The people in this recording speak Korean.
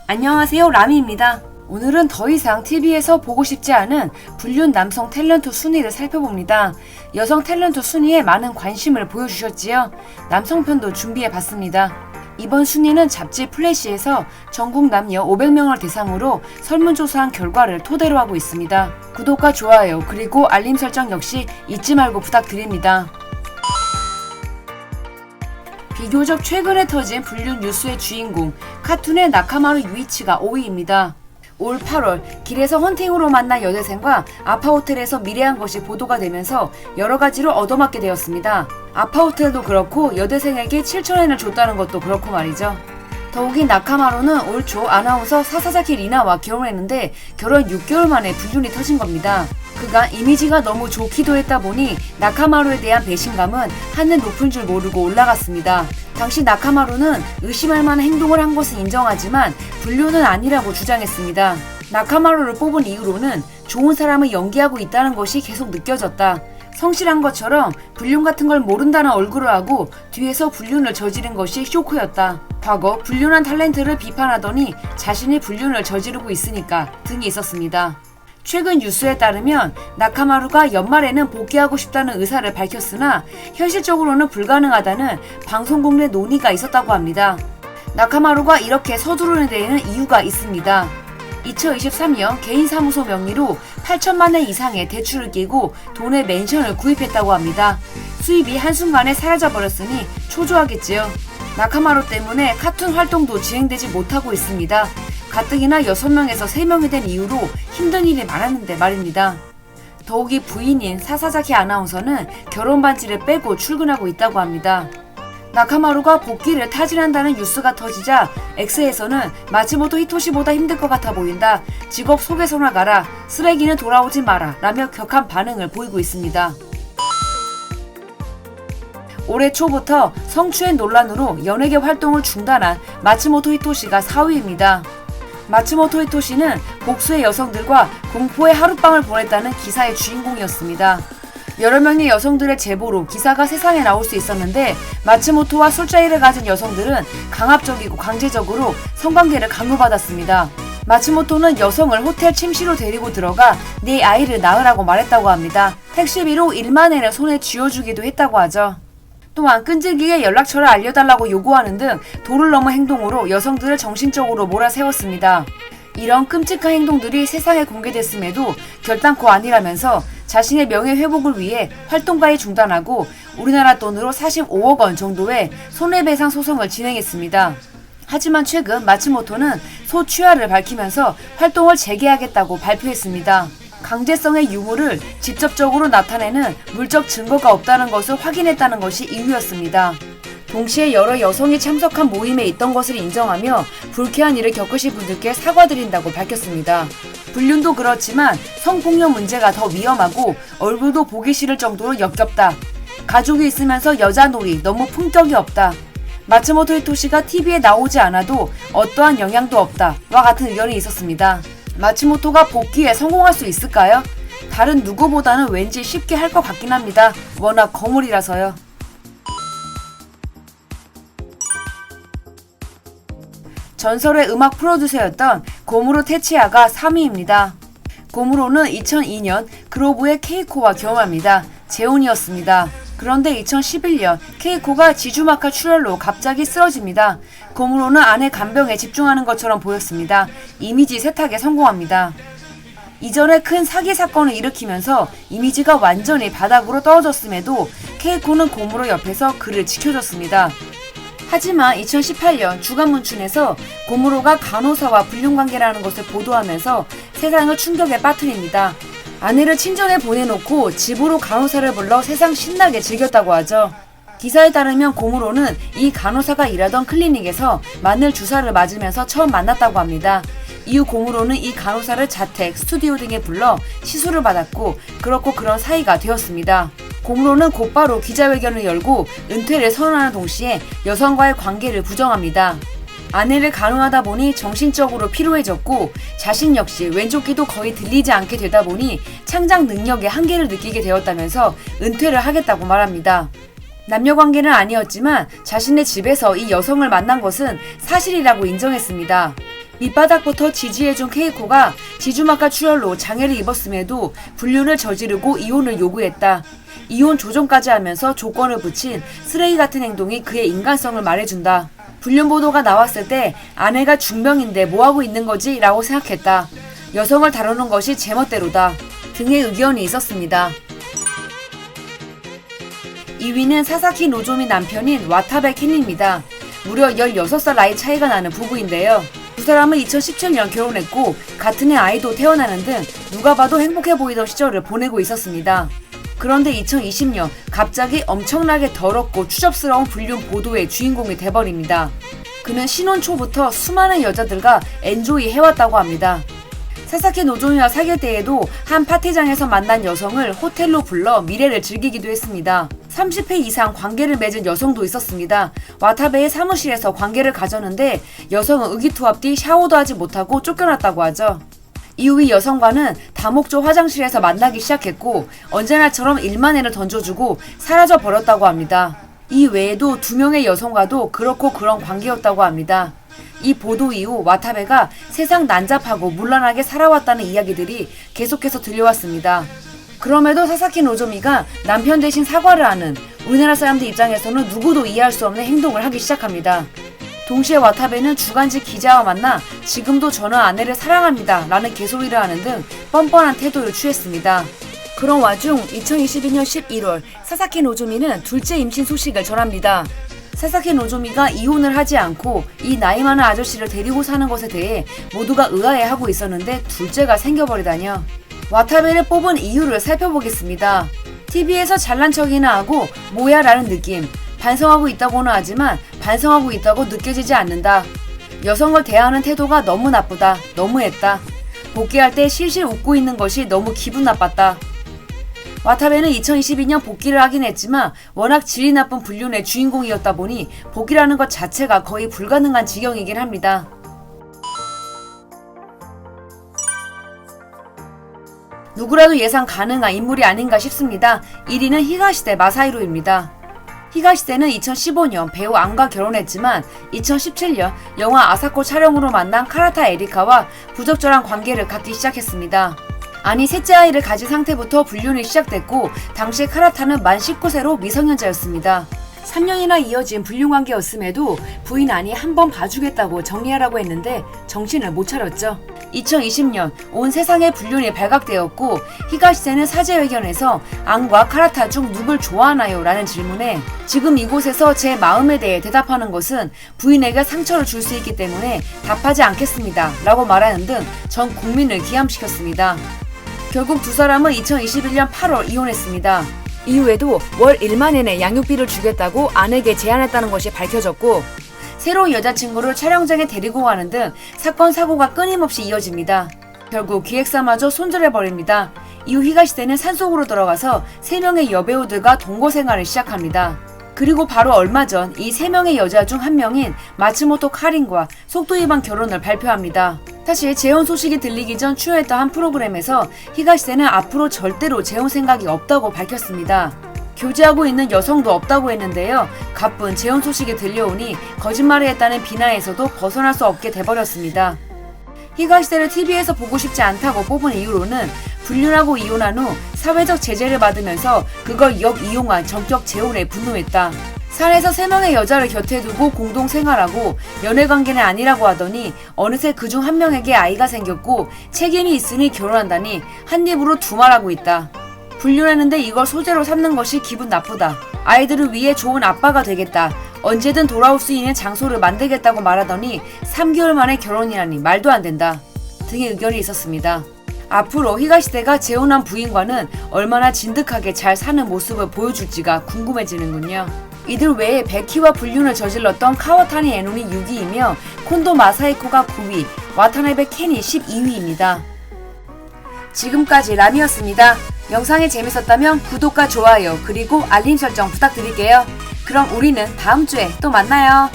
안녕하세요, 라미입니다. 오늘은 더 이상 TV에서 보고 싶지 않은 불륜 남성 탤런트 순위를 살펴봅니다. 여성 탤런트 순위에 많은 관심을 보여주셨지요? 남성 편도 준비해봤습니다. 이번 순위는 잡지 플래시에서 전국 남녀 500명을 대상으로 설문조사한 결과를 토대로 하고 있습니다. 구독과 좋아요 그리고 알림 설정 역시 잊지 말고 부탁드립니다. 비교적 최근에 터진 불륜 뉴스의 주인공 카툰의 나카마루 유이치가 5위입니다. 올 8월 길에서 헌팅으로 만난 여대생과 아파호텔에서 미래한 것이 보도가 되면서 여러가지로 얻어맞게 되었습니다. 아파호텔도 그렇고 여대생에게 7,000엔을 줬다는 것도 그렇고 말이죠. 더욱이 나카마루는 올 초 아나운서 사사자키 리나와 결혼했는데 결혼 6개월 만에 불륜이 터진 겁니다. 그간 이미지가 너무 좋기도 했다 보니 나카마루에 대한 배신감은 하늘 높은 줄 모르고 올라갔습니다. 당시 나카마루는 의심할 만한 행동을 한 것은 인정하지만 불륜은 아니라고 주장했습니다. 나카마루를 뽑은 이후로는 좋은 사람을 연기하고 있다는 것이 계속 느껴졌다. 성실한 것처럼 불륜 같은 걸 모른다는 얼굴을 하고 뒤에서 불륜을 저지른 것이 쇼크였다. 과거 불륜한 탤런트를 비판하더니 자신이 불륜을 저지르고 있으니까 등이 있었습니다. 최근 뉴스에 따르면 나카마루가 연말에는 복귀하고 싶다는 의사를 밝혔으나 현실적으로는 불가능하다는 방송국 내 논의가 있었다고 합니다. 나카마루가 이렇게 서두르는 데에는 이유가 있습니다. 2023년 개인 사무소 명의로 8천만 원 이상의 대출을 끼고 돈의 맨션을 구입했다고 합니다. 수입이 한순간에 사라져버렸으니 초조하겠지요. 나카마루 때문에 카툰 활동도 진행되지 못하고 있습니다. 가뜩이나 6명에서 3명이 된 이후로 힘든 일이 많았는데 말입니다. 더욱이 부인인 사사자키 아나운서는 결혼 반지를 빼고 출근하고 있다고 합니다. 나카마루가 복귀를 타진한다는 뉴스가 터지자 X에서는 마츠모토 히토시보다 힘들 것 같아 보인다. 직업 소개서나 가라. 쓰레기는 돌아오지 마라. 라며 격한 반응을 보이고 있습니다. 올해 초부터 성추행 논란으로 연예계 활동을 중단한 마츠모토 히토시가 4위입니다. 마츠모토 히토시는 복수의 여성들과 공포의 하룻밤을 보냈다는 기사의 주인공이었습니다. 여러 명의 여성들의 제보로 기사가 세상에 나올 수 있었는데 마츠모토와 술자리를 가진 여성들은 강압적이고 강제적으로 성관계를 강요받았습니다. 마츠모토는 여성을 호텔 침실로 데리고 들어가 네 아이를 낳으라고 말했다고 합니다. 택시비로 1만엔을 손에 쥐어주기도 했다고 하죠. 또한 끈질기게 연락처를 알려달라고 요구하는 등 도를 넘은 행동으로 여성들을 정신적으로 몰아세웠습니다. 이런 끔찍한 행동들이 세상에 공개됐음에도 결단코 아니라면서 자신의 명예 회복을 위해 활동가에 중단하고 우리나라 돈으로 45억 원 정도의 손해배상 소송을 진행했습니다. 하지만 최근 마츠모토는 소취하를 밝히면서 활동을 재개하겠다고 발표했습니다. 강제성의 유무를 직접적으로 나타내는 물적 증거가 없다는 것을 확인했다는 것이 이유였습니다. 동시에 여러 여성이 참석한 모임에 있던 것을 인정하며 불쾌한 일을 겪으신 분들께 사과드린다고 밝혔습니다. 불륜도 그렇지만 성폭력 문제가 더 위험하고 얼굴도 보기 싫을 정도로 역겹다. 가족이 있으면서 여자놀이 너무 품격이 없다. 마츠모토 히토시가 TV에 나오지 않아도 어떠한 영향도 없다. 와 같은 의견이 있었습니다. 마츠모토가 복귀에 성공할 수 있을까요? 다른 누구보다는 왠지 쉽게 할 것 같긴 합니다. 워낙 거물이라서요. 전설의 음악 프로듀서였던 고무로 테치야가 3위입니다. 고무로는 2002년 그로브의 케이코와 결혼합니다. 재혼이었습니다. 그런데 2011년 케이코가 지주마카 출혈로 갑자기 쓰러집니다. 고무로는 아내 간병에 집중하는 것처럼 보였습니다. 이미지 세탁에 성공합니다. 이전에 큰 사기 사건을 일으키면서 이미지가 완전히 바닥으로 떨어졌음에도 케이코는 고무로 옆에서 그를 지켜줬습니다. 하지만 2018년 주간문춘에서 고무로가 간호사와 불륜관계라는 것을 보도하면서 세상을 충격에 빠뜨립니다. 아내를 친정에 보내놓고 집으로 간호사를 불러 세상 신나게 즐겼다고 하죠. 기사에 따르면 고무로는 이 간호사가 일하던 클리닉에서 마늘 주사를 맞으면서 처음 만났다고 합니다. 이후 고무로는 이 간호사를 자택, 스튜디오 등에 불러 시술을 받았고 그렇고 그런 사이가 되었습니다. 고무로는 곧바로 기자회견을 열고 은퇴를 선언하는 동시에 여성과의 관계를 부정합니다. 아내를 간호하다 보니 정신적으로 피로해졌고 자신 역시 왼쪽 귀도 거의 들리지 않게 되다 보니 창작 능력의 한계를 느끼게 되었다면서 은퇴를 하겠다고 말합니다. 남녀관계는 아니었지만 자신의 집에서 이 여성을 만난 것은 사실이라고 인정했습니다. 밑바닥부터 지지해준 케이코가 지주막가 출혈로 장애를 입었음에도 불륜을 저지르고 이혼을 요구했다. 이혼 조정까지 하면서 조건을 붙인 쓰레기 같은 행동이 그의 인간성을 말해준다. 불륜 보도가 나왔을 때 아내가 중병인데 뭐하고 있는 거지? 라고 생각했다. 여성을 다루는 것이 제멋대로다. 등의 의견이 있었습니다. 2위는 사사키 노조미 남편인 와타베 켄입니다. 무려 16살 나이 차이가 나는 부부인데요. 두 사람은 2017년 결혼했고 같은 해 아이도 태어나는 등 누가 봐도 행복해 보이던 시절을 보내고 있었습니다. 그런데 2020년 갑자기 엄청나게 더럽고 추접스러운 불륜 보도의 주인공이 돼버립니다. 그는 신혼 초부터 수많은 여자들과 엔조이 해왔다고 합니다. 사사키 노조미와 사귈 때에도 한 파티장에서 만난 여성을 호텔로 불러 미래를 즐기기도 했습니다. 30회 이상 관계를 맺은 여성도 있었습니다. 와타베의 사무실에서 관계를 가졌는데 여성은 의기투합 뒤 샤워도 하지 못하고 쫓겨났다고 하죠. 이후 이 여성과는 다목적 화장실에서 만나기 시작했고 언제나처럼 일만회를 던져주고 사라져 버렸다고 합니다. 이 외에도 2명의 여성과도 그렇고 그런 관계였다고 합니다. 이 보도 이후 와타베가 세상 난잡하고 문란하게 살아왔다는 이야기들이 계속해서 들려왔습니다. 그럼에도 사사키 노조미가 남편 대신 사과를 하는 우리나라 사람들 입장에서는 누구도 이해할 수 없는 행동을 하기 시작합니다. 동시에 와타베는 주간지 기자와 만나 지금도 저는 아내를 사랑합니다 라는 개소리를 하는 등 뻔뻔한 태도를 취했습니다. 그런 와중 2022년 11월 사사키 노조미는 둘째 임신 소식을 전합니다. 사사키 노조미가 이혼을 하지 않고 이 나이 많은 아저씨를 데리고 사는 것에 대해 모두가 의아해하고 있었는데 둘째가 생겨버리다뇨. 와타베를 뽑은 이유를 살펴보겠습니다. TV에서 잘난 척이나 하고 뭐야 라는 느낌. 반성하고 있다고는 하지만 반성하고 있다고 느껴지지 않는다. 여성을 대하는 태도가 너무 나쁘다. 너무했다. 복귀할 때 실실 웃고 있는 것이 너무 기분 나빴다. 와타베는 2022년 복귀를 하긴 했지만 워낙 질이 나쁜 불륜의 주인공이었다 보니 복귀라는 것 자체가 거의 불가능한 지경이긴 합니다. 누구라도 예상 가능한 인물이 아닌가 싶습니다. 1위는 히가시대 마사히로입니다. 히가시대는 2015년 배우 안과 결혼했지만 2017년 영화 아사코 촬영으로 만난 카라타 에리카와 부적절한 관계를 갖기 시작했습니다. 아니 셋째 아이를 가진 상태부터 불륜이 시작됐고 당시 카라타는 만 19세로 미성년자였습니다. 3년이나 이어진 불륜 관계였음에도 부인 아니 한번 봐주겠다고 정리하라고 했는데 정신을 못 차렸죠. 2020년 온 세상에 불륜이 발각되었고 히가시세는 사제회견에서 안과 카라타 중 누굴 좋아하나요? 라는 질문에 지금 이곳에서 제 마음에 대해 대답하는 것은 부인에게 상처를 줄 수 있기 때문에 답하지 않겠습니다 라고 말하는 등 전 국민을 기함시켰습니다. 결국 두 사람은 2021년 8월 이혼했습니다. 이후에도 월 1만 엔의 양육비를 주겠다고 아내에게 제안했다는 것이 밝혀졌고 새로운 여자친구를 촬영장에 데리고 가는 등 사건 사고가 끊임없이 이어집니다. 결국 기획사마저 손절해버립니다. 이후 히가시대는 산속으로 들어가서 3명의 여배우들과 동거 생활을 시작합니다. 그리고 바로 얼마 전 이 3명의 여자 중 한 명인 마츠모토 카린과 속도 위반 결혼을 발표합니다. 사실 재혼 소식이 들리기 전 출연했던 한 프로그램에서 히가시대는 앞으로 절대로 재혼 생각이 없다고 밝혔습니다. 교제하고 있는 여성도 없다고 했는데요. 가쁜 재혼 소식이 들려오니 거짓말을 했다는 비난에서도 벗어날 수 없게 돼버렸습니다. 히가시대를 TV에서 보고 싶지 않다고 뽑은 이유로는 불륜하고 이혼한 후 사회적 제재를 받으면서 그걸 역이용한 전격 재혼에 분노했다. 산에서 3명의 여자를 곁에 두고 공동 생활하고 연애관계는 아니라고 하더니 어느새 그중 한 명에게 아이가 생겼고 책임이 있으니 결혼한다니 한 입으로 두말하고 있다. 불륜했는데 이걸 소재로 삼는 것이 기분 나쁘다. 아이들을 위해 좋은 아빠가 되겠다. 언제든 돌아올 수 있는 장소를 만들겠다고 말하더니 3개월 만에 결혼이라니 말도 안 된다. 등의 의견이 있었습니다. 앞으로 히가시대가 재혼한 부인과는 얼마나 진득하게 잘 사는 모습을 보여줄지가 궁금해지는군요. 이들 외에 베키와 불륜을 저질렀던 카와타니 에논이 6위이며 콘도 마사히코가 9위, 와타나베 켄이 12위입니다. 지금까지 람이었습니다. 영상이 재밌었다면 구독과 좋아요 그리고 알림 설정 부탁드릴게요. 그럼 우리는 다음 주에 또 만나요.